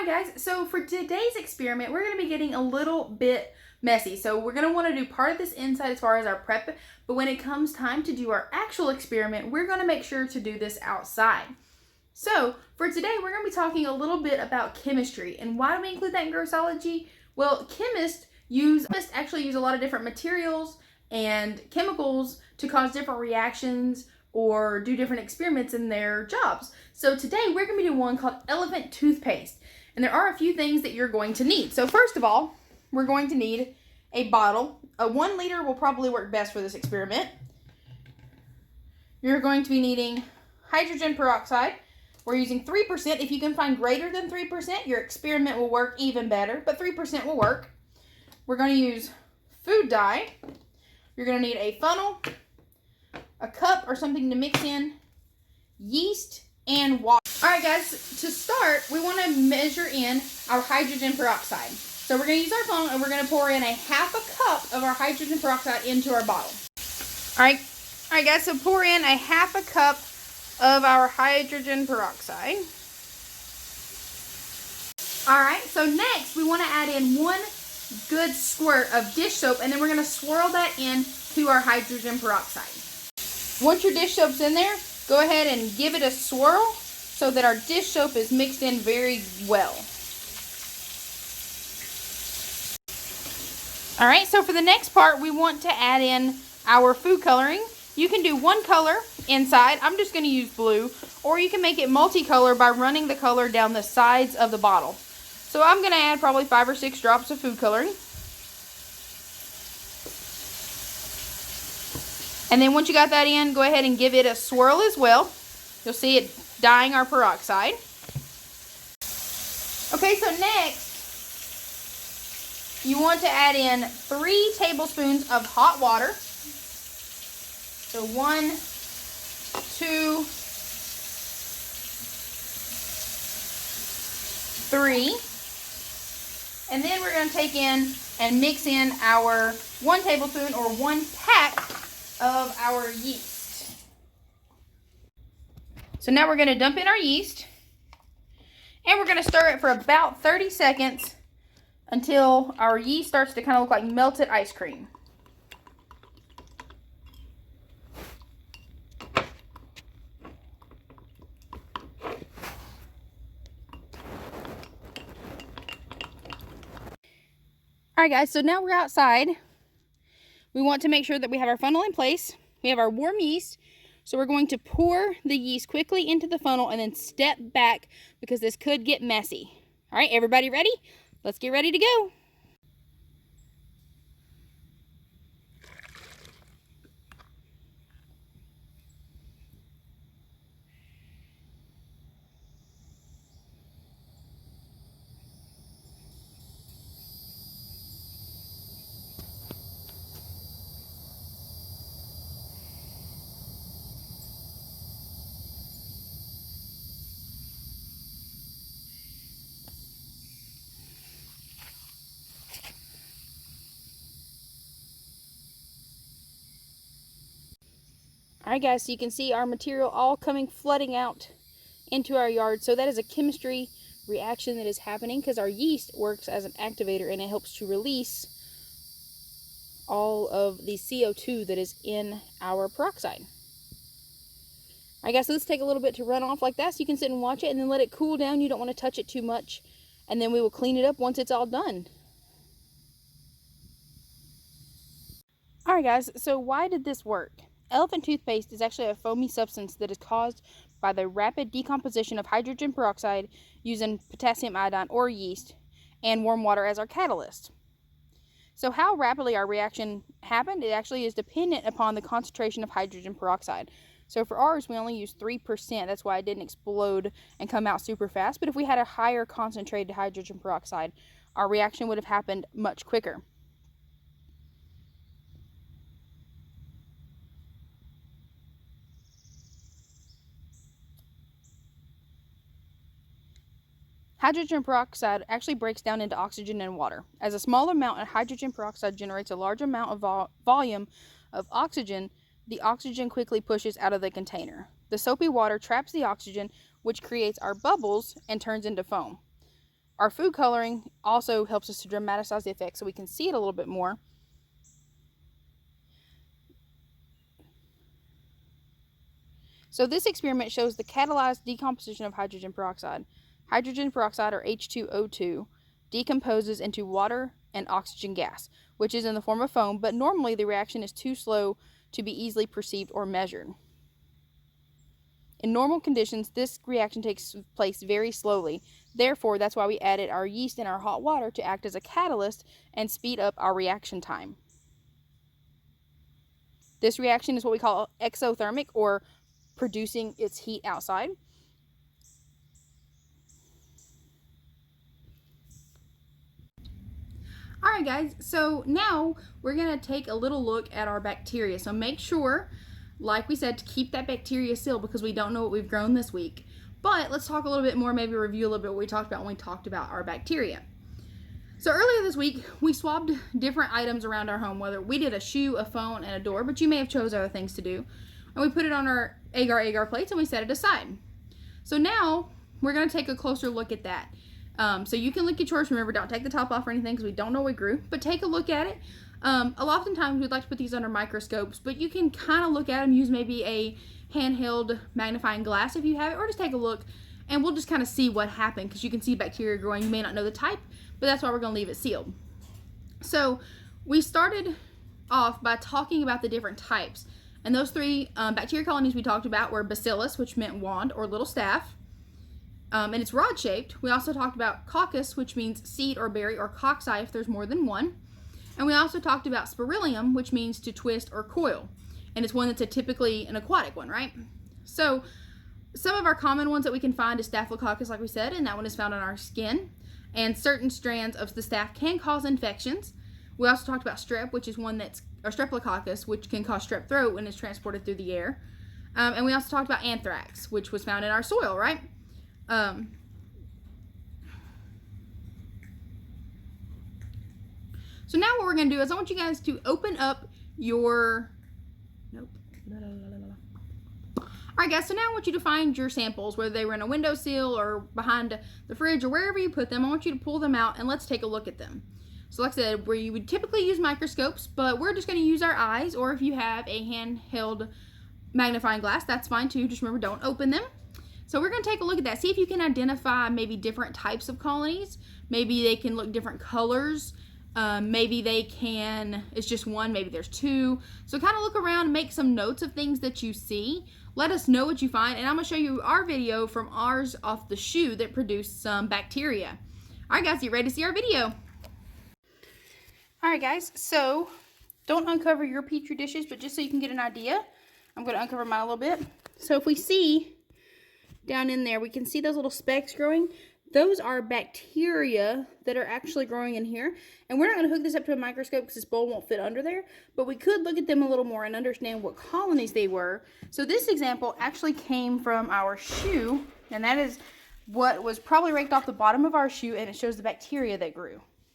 Alright guys, so for today's experiment, we're going to be getting a little bit messy. So we're going to want to do part of this inside as far as our prep, but when it comes time to do our actual experiment, we're going to make sure to do this outside. So for today, we're going to be talking a little bit about chemistry. And why do we include that in Grossology? Well, chemists actually use a lot of different materials and chemicals to cause different reactions or do different experiments in their jobs. So today we're going to be doing one called elephant toothpaste. And there are a few things that you're going to need. So first of all, we're going to need a bottle. A 1 liter will probably work best for this experiment. You're going to be needing hydrogen peroxide. We're using 3%. If you can find greater than 3%, your experiment will work even better, but 3% will work. We're going to use food dye. You're going to need a funnel, a cup or something to mix in, yeast, and water. Alright guys, to start, we want to measure in our hydrogen peroxide. So we're going to use our funnel and we're going to pour in a half a cup of our hydrogen peroxide into our bottle. Alright guys, so pour in a half a cup of our hydrogen peroxide. Alright, so next we want to add in 1 good squirt of dish soap, and then we're going to swirl that into our hydrogen peroxide. Once your dish soap's in there, go ahead and give it a swirl so that our dish soap is mixed in very well. Alright, so for the next part, we want to add in our food coloring. You can do 1 color inside. I'm just going to use blue, or you can make it multicolor by running the color down the sides of the bottle. So I'm going to add probably 5 or 6 drops of food coloring. And then once you got that in, go ahead and give it a swirl as well. You'll see it dyeing our peroxide. Okay, so next, you want to add in 3 tablespoons of hot water. So 1, 2, 3. And then we're going to take in and mix in our 1 tablespoon or 1 pack of our yeast. So now we're going to dump in our yeast, and we're going to stir it for about 30 seconds until our yeast starts to kind of look like melted ice cream. Alright guys, so now we're outside. We want to make sure that we have our funnel in place. We have our warm yeast. So we're going to pour the yeast quickly into the funnel and then step back because this could get messy. Alright, everybody ready? Let's get ready to go. Alright guys, so you can see our material all coming flooding out into our yard. So that is a chemistry reaction that is happening because our yeast works as an activator and it helps to release all of the CO2 that is in our peroxide. Alright guys, so let's take a little bit to run off like that so you can sit and watch it and then let it cool down. You don't want to touch it too much, and then we will clean it up once it's all done. Alright guys, so why did this work? Elephant toothpaste is actually a foamy substance that is caused by the rapid decomposition of hydrogen peroxide using potassium iodine or yeast and warm water as our catalyst. So how rapidly our reaction happened, it actually is dependent upon the concentration of hydrogen peroxide. So for ours, we only used 3%. That's why it didn't explode and come out super fast. But if we had a higher concentrated hydrogen peroxide, our reaction would have happened much quicker. Hydrogen peroxide actually breaks down into oxygen and water. As a small amount of hydrogen peroxide generates a large amount of volume of oxygen, the oxygen quickly pushes out of the container. The soapy water traps the oxygen, which creates our bubbles and turns into foam. Our food coloring also helps us to dramatize the effect so we can see it a little bit more. So this experiment shows the catalyzed decomposition of hydrogen peroxide. Hydrogen peroxide, or H2O2, decomposes into water and oxygen gas, which is in the form of foam, but normally the reaction is too slow to be easily perceived or measured. In normal conditions, this reaction takes place very slowly. Therefore, that's why we added our yeast in our hot water to act as a catalyst and speed up our reaction time. This reaction is what we call exothermic, or producing its heat outside. Alright guys, so now we're going to take a little look at our bacteria. So make sure, like we said, to keep that bacteria sealed because we don't know what we've grown this week. But let's talk a little bit more, maybe review a little bit what we talked about when we talked about our bacteria. So earlier this week, we swapped different items around our home, whether we did a shoe, a phone, and a door, but you may have chose other things to do. And we put it on our agar plates and we set it aside. So now we're going to take a closer look at that. So you can look at yours. Remember, don't take the top off or anything because we don't know what grew, but take a look at it. A lot of times we'd like to put these under microscopes, but you can kind of look at them, use maybe a handheld magnifying glass if you have it, or just take a look and we'll just kind of see what happened because you can see bacteria growing. You may not know the type, but that's why we're going to leave it sealed. So we started off by talking about the different types. And those three bacteria colonies we talked about were bacillus, which meant wand or little staff. And it's rod-shaped. We also talked about coccus, which means seed or berry, or cocci if there's more than one. And we also talked about spirillum, which means to twist or coil. And it's one that's typically an aquatic one, right? So some of our common ones that we can find is staphylococcus, like we said, and that one is found on our skin. And certain strands of the staph can cause infections. We also talked about strep, which is one that's, or streptococcus, which can cause strep throat when it's transported through the air. And we also talked about anthrax, which was found in our soil, right? So now what we're going to do is I want you guys to open up your, Alright guys, so now I want you to find your samples, whether they were in a windowsill or behind the fridge or wherever you put them. I want you to pull them out and let's take a look at them. So like I said, where you would typically use microscopes, but we're just going to use our eyes, or if you have a handheld magnifying glass, that's fine too. Just remember, don't open them. So we're going to take a look at that. See if you can identify maybe different types of colonies. Maybe they can look different colors. Maybe they can, it's just one, maybe there's two. So kind of look around and make some notes of things that you see. Let us know what you find, and I'm going to show you our video from ours off the shoe that produced some bacteria. Alright guys, you ready to see our video? Alright guys, so don't uncover your Petri dishes, but just so you can get an idea, I'm going to uncover mine a little bit. So if we see down in there, we can see those little specks growing. Those are bacteria that are actually growing in here. And we're not going to hook this up to a microscope because this bowl won't fit under there. But we could look at them a little more and understand what colonies they were. So this example actually came from our shoe. And that is what was probably raked off the bottom of our shoe. And it shows the bacteria that grew.